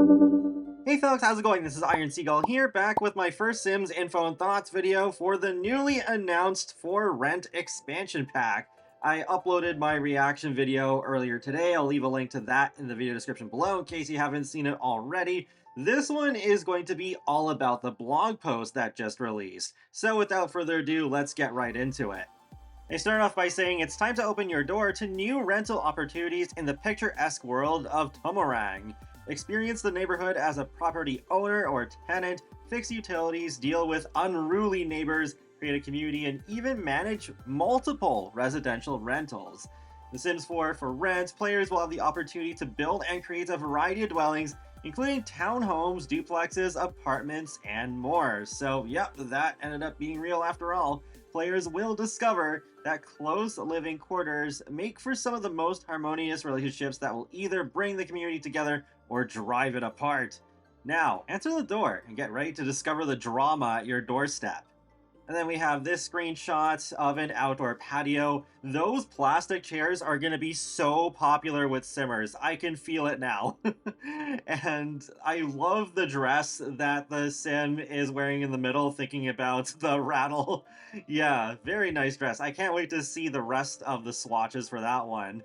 Hey folks, how's it going? This is Iron Seagull here, back with my first Sims info and thoughts video for the newly announced For Rent expansion pack. I uploaded my reaction video earlier today. I'll leave a link to that in the video description below in case you haven't seen it already. This one is going to be all about the blog post that just released. So without further ado, let's get right into it. They start off by saying it's time to open your door to new rental opportunities in the picturesque world of Tomarang. Experience the neighborhood as a property owner or tenant, fix utilities, deal with unruly neighbors, create a community, and even manage multiple residential rentals. The Sims 4 For Rent, players will have the opportunity to build and create a variety of dwellings, including townhomes, duplexes, apartments, and more. So yep, that ended up being real after all. Players will discover that close living quarters make for some of the most harmonious relationships that will either bring the community together or drive it apart. Now, enter the door and get ready to discover the drama at your doorstep. And then we have this screenshot of an outdoor patio. Those plastic chairs are going to be so popular with Simmers. I can feel it now. And I love the dress that the Sim is wearing in the middle, thinking about the rattle. Yeah, very nice dress. I can't wait to see the rest of the swatches for that one.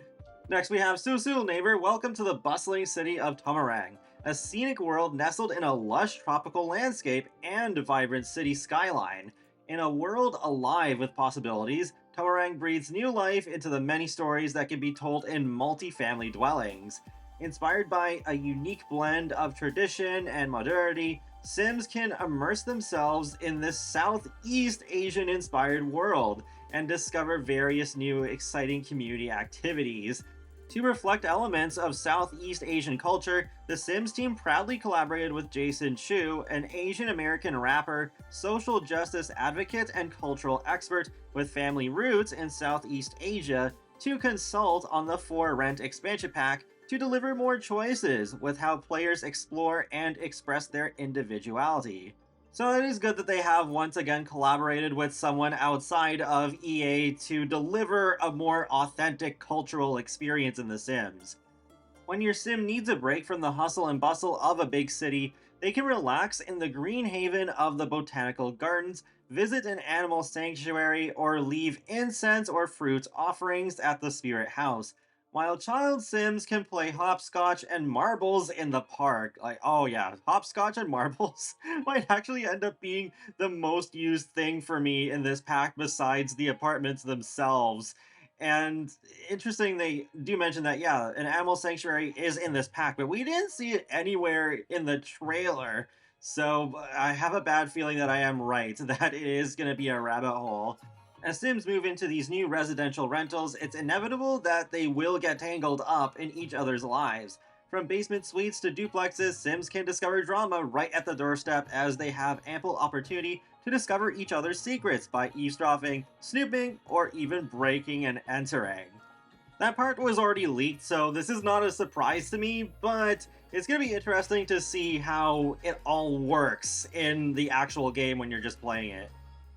Next we have Susul Neighbor, welcome to the bustling city of Tomarang, a scenic world nestled in a lush tropical landscape and vibrant city skyline. In a world alive with possibilities, Tomarang breathes new life into the many stories that can be told in multi-family dwellings. Inspired by a unique blend of tradition and modernity, Sims can immerse themselves in this Southeast Asian-inspired world and discover various new exciting community activities. To reflect elements of Southeast Asian culture, the Sims team proudly collaborated with Jason Chu, an Asian American rapper, social justice advocate, and cultural expert with family roots in Southeast Asia, to consult on the For Rent expansion pack to deliver more choices with how players explore and express their individuality. So it is good that they have once again collaborated with someone outside of EA to deliver a more authentic cultural experience in The Sims. When your Sim needs a break from the hustle and bustle of a big city, they can relax in the green haven of the botanical gardens, visit an animal sanctuary, or leave incense or fruit offerings at the spirit house. While child Sims can play hopscotch and marbles in the park. Like, oh yeah, hopscotch and marbles might actually end up being the most used thing for me in this pack besides the apartments themselves. And interesting, they do mention that, yeah, an animal sanctuary is in this pack, but we didn't see it anywhere in the trailer. So I have a bad feeling that I am right, that it is going to be a rabbit hole. As Sims move into these new residential rentals, it's inevitable that they will get tangled up in each other's lives. From basement suites to duplexes, Sims can discover drama right at the doorstep as they have ample opportunity to discover each other's secrets by eavesdropping, snooping, or even breaking and entering. That part was already leaked, so this is not a surprise to me, but it's going to be interesting to see how it all works in the actual game when you're just playing it.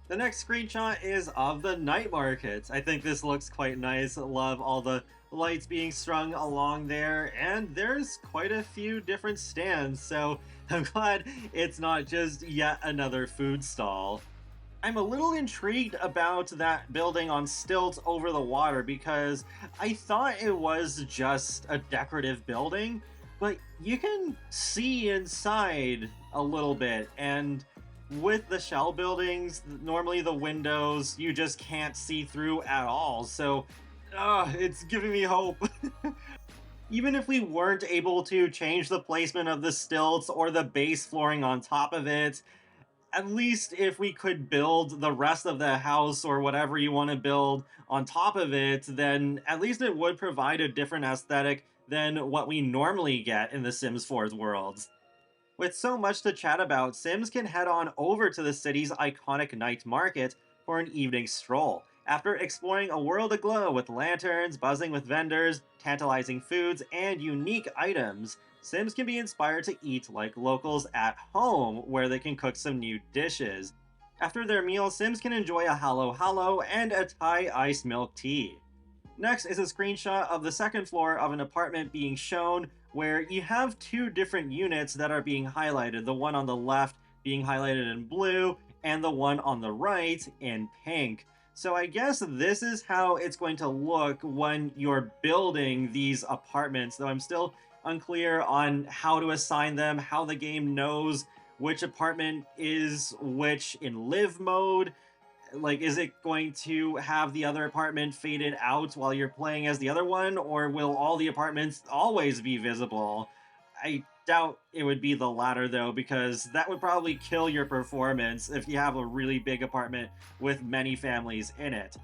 The next screenshot is of the night market. I think this looks quite nice. Love all the lights being strung along there, and there's quite a few different stands, so I'm glad it's not just yet another food stall. I'm a little intrigued about that building on stilts over the water because I thought it was just a decorative building, but you can see inside a little bit, and with the shell buildings, normally the windows you just can't see through at all, so it's giving me hope. Even if we weren't able to change the placement of the stilts or the base flooring on top of it, at least if we could build the rest of the house or whatever you want to build on top of it, then at least it would provide a different aesthetic than what we normally get in the Sims 4's worlds. With so much to chat about, Sims can head on over to the city's iconic night market for an evening stroll. After exploring a world aglow with lanterns, buzzing with vendors, tantalizing foods, and unique items, Sims can be inspired to eat like locals at home, where they can cook some new dishes. After their meal, Sims can enjoy a halo halo and a Thai iced milk tea. Next is a screenshot of the second floor of an apartment being shown where you have two different units that are being highlighted, the one on the left being highlighted in blue and the one on the right in pink. So I guess this is how it's going to look when you're building these apartments, though I'm still unclear on how to assign them, how the game knows which apartment is which in live mode. Like, is it going to have the other apartment faded out while you're playing as the other one, or will all the apartments always be visible? I doubt it would be the latter, though, because that would probably kill your performance if you have a really big apartment with many families in it.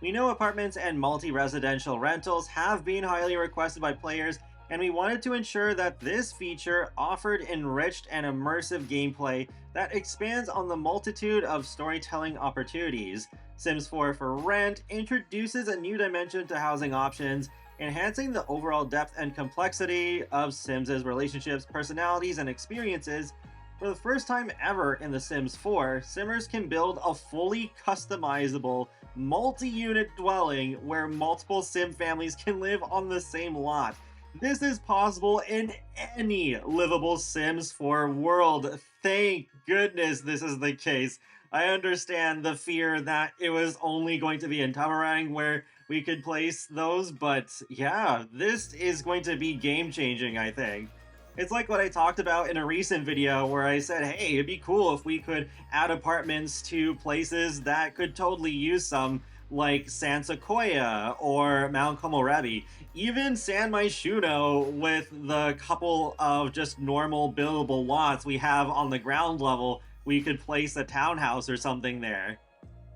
We know apartments and multi-residential rentals have been highly requested by players, and we wanted to ensure that this feature offered enriched and immersive gameplay that expands on the multitude of storytelling opportunities. Sims 4 for Rent introduces a new dimension to housing options, enhancing the overall depth and complexity of Sims' relationships, personalities, and experiences. For the first time ever in The Sims 4, Simmers can build a fully customizable, multi-unit dwelling where multiple Sim families can live on the same lot. This is possible in any livable Sims 4 world. Thank goodness this is the case. I understand the fear that it was only going to be in Tamarang where we could place those, but yeah, this is going to be game-changing, I think. It's like what I talked about in a recent video where I said, hey, it'd be cool if we could add apartments to places that could totally use some, like San Sequoia or Mount Komorebi. Even San Myshuno, with the couple of just normal buildable lots we have on the ground level, we could place a townhouse or something there.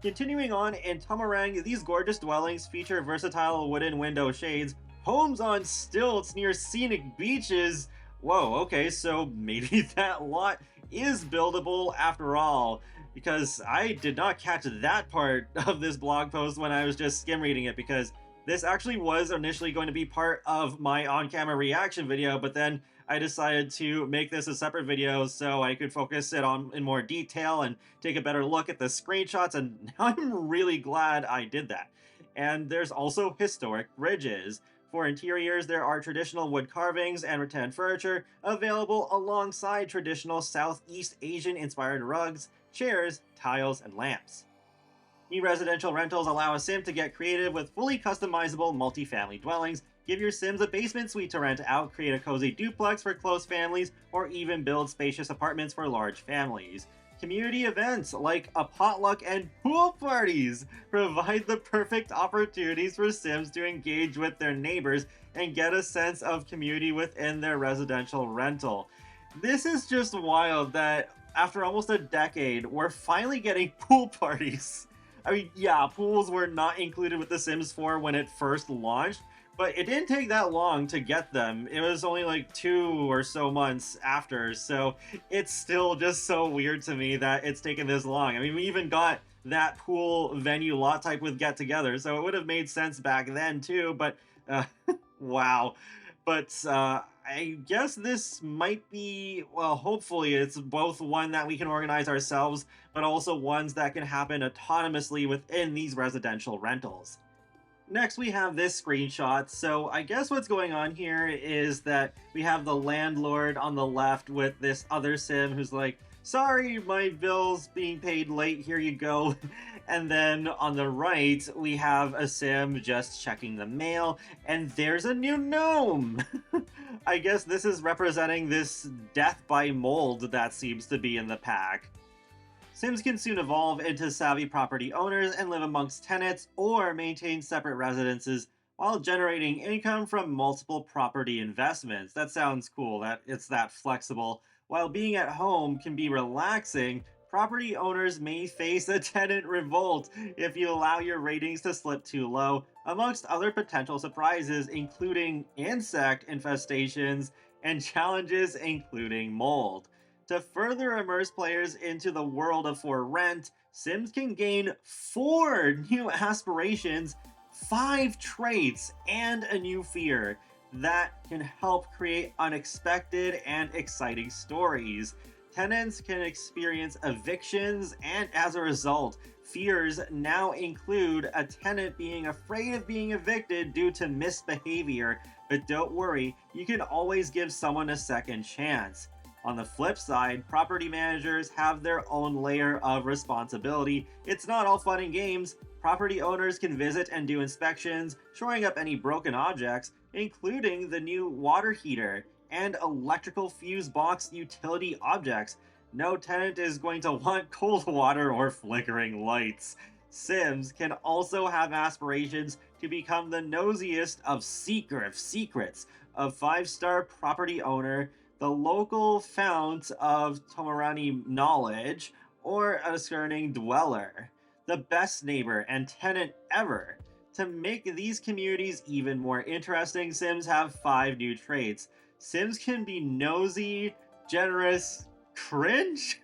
Continuing on, in Tamarang, these gorgeous dwellings feature versatile wooden window shades, homes on stilts near scenic beaches. Whoa, okay, so maybe that lot is buildable after all, because I did not catch that part of this blog post when I was just skim reading it, because this actually was initially going to be part of my on-camera reaction video, but then I decided to make this a separate video so I could focus it on in more detail and take a better look at the screenshots, and now I'm really glad I did that. And there's also historic bridges. For interiors, there are traditional wood carvings and rattan furniture available alongside traditional Southeast Asian-inspired rugs, chairs, tiles, and lamps. New residential rentals allow a Sim to get creative with fully customizable multi-family dwellings. Give your Sims a basement suite to rent out, create a cozy duplex for close families, or even build spacious apartments for large families. Community events like a potluck and pool parties provide the perfect opportunities for Sims to engage with their neighbors and get a sense of community within their residential rental. This is just wild that after almost a decade, we're finally getting pool parties. I mean, yeah, pools were not included with The Sims 4 when it first launched, but it didn't take that long to get them. It was only like 2 or so months after, so it's still just so weird to me that it's taken this long. I mean, we even got that pool venue lot type with Get Together, so it would have made sense back then too, but wow. But I guess this might be, well, hopefully it's both one that we can organize ourselves, but also ones that can happen autonomously within these residential rentals. Next, we have this screenshot. So I guess what's going on here is that we have the landlord on the left with this other Sim who's like, sorry, my bill's being paid late, here you go. And then on the right, we have a Sim just checking the mail, and there's a new gnome! I guess this is representing this death by mold that seems to be in the pack. Sims can soon evolve into savvy property owners and live amongst tenants or maintain separate residences while generating income from multiple property investments. That sounds cool, that it's that flexible. While being at home can be relaxing, property owners may face a tenant revolt if you allow your ratings to slip too low, amongst other potential surprises including insect infestations and challenges including mold. To further immerse players into the world of For Rent, Sims can gain 4 new aspirations, 5 traits, and a new fear that can help create unexpected and exciting stories. Tenants can experience evictions, and as a result, fears now include a tenant being afraid of being evicted due to misbehavior. But don't worry, you can always give someone a second chance. On the flip side, property managers have their own layer of responsibility. It's not all fun and games. Property owners can visit and do inspections, shoring up any broken objects, including the new water heater and electrical fuse box utility objects. No tenant is going to want cold water or flickering lights. Sims can also have aspirations to become the nosiest of secrets, a 5-star property owner, the local fount of Tomarani knowledge, or a discerning dweller, the best neighbor and tenant ever. To make these communities even more interesting, Sims have 5 new traits. Sims can be nosy, generous, cringe,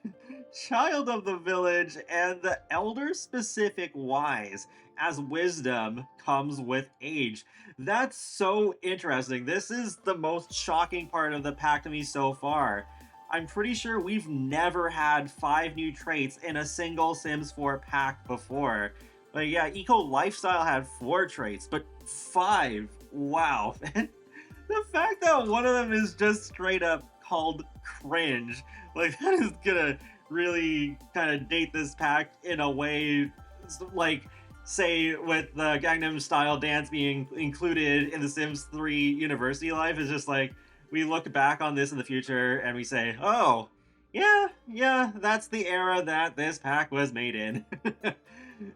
child of the village, and the elder-specific wise, as wisdom comes with age. That's so interesting. This is the most shocking part of the pack to me so far. I'm pretty sure we've never had 5 new traits in a single Sims 4 pack before. But yeah, Eco Lifestyle had 4 traits, but 5. Wow. The fact that one of them is just straight up called cringe, like, that is gonna really kind of date this pack in a way, like, say, with the Gangnam Style dance being included in the Sims 3 University Life. Is just like, we look back on this in the future and we say, oh, yeah, that's the era that this pack was made in.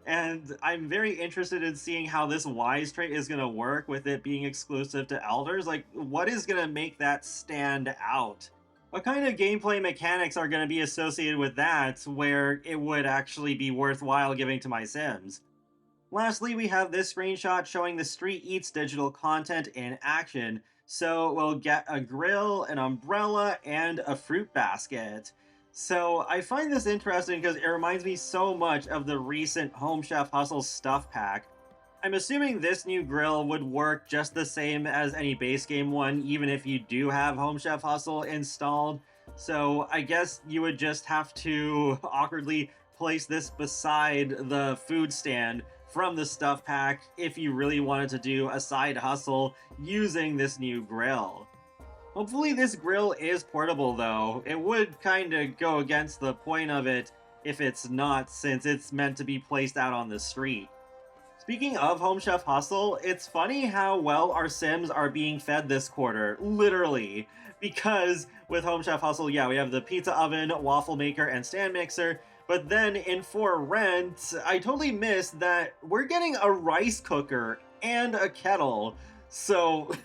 And I'm very interested in seeing how this wise trait is going to work with it being exclusive to elders. Like, what is going to make that stand out? What kind of gameplay mechanics are going to be associated with that where it would actually be worthwhile giving to my Sims? Lastly, we have this screenshot showing the Street Eats digital content in action. So we'll get a grill, an umbrella, and a fruit basket. So I find this interesting because it reminds me so much of the recent Home Chef Hustle stuff pack. I'm assuming this new grill would work just the same as any base game one, even if you do have Home Chef Hustle installed. So I guess you would just have to awkwardly place this beside the food stand from the stuff pack if you really wanted to do a side hustle using this new grill. Hopefully this grill is portable though. It would kind of go against the point of it if it's not, since it's meant to be placed out on the street. Speaking of Home Chef Hustle, it's funny how well our Sims are being fed this quarter, literally. Because with Home Chef Hustle, yeah, we have the pizza oven, waffle maker, and stand mixer, but then in For Rent, I totally missed that we're getting a rice cooker and a kettle. So,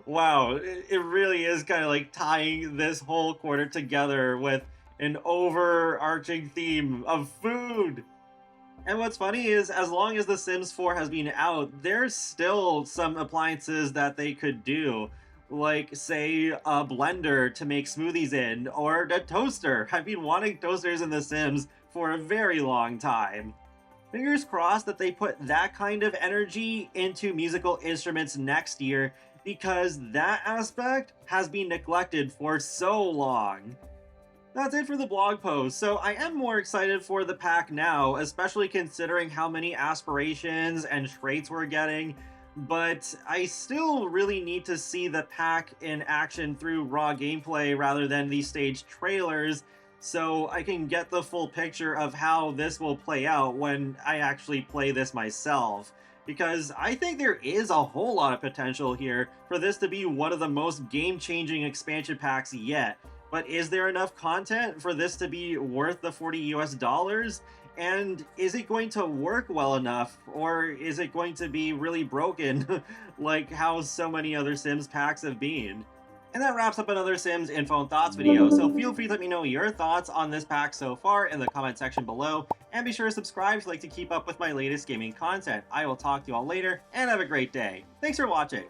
wow, it really is kind of like tying this whole quarter together with an overarching theme of food. And what's funny is, as long as The Sims 4 has been out, there's still some appliances that they could do. Like, say, a blender to make smoothies in, or a toaster. I've been wanting toasters in The Sims for a very long time. Fingers crossed that they put that kind of energy into musical instruments next year, because that aspect has been neglected for so long. That's it for the blog post, so I am more excited for the pack now, especially considering how many aspirations and traits we're getting, but I still really need to see the pack in action through raw gameplay rather than these staged trailers, so I can get the full picture of how this will play out when I actually play this myself. Because I think there is a whole lot of potential here for this to be one of the most game-changing expansion packs yet. But is there enough content for this to be worth the $40 US? And is it going to work well enough? Or is it going to be really broken like how so many other Sims packs have been? And that wraps up another Sims info and thoughts video, so feel free to let me know your thoughts on this pack so far in the comment section below, and be sure to subscribe if you'd like to keep up with my latest gaming content. I will talk to you all later, and have a great day. Thanks for watching!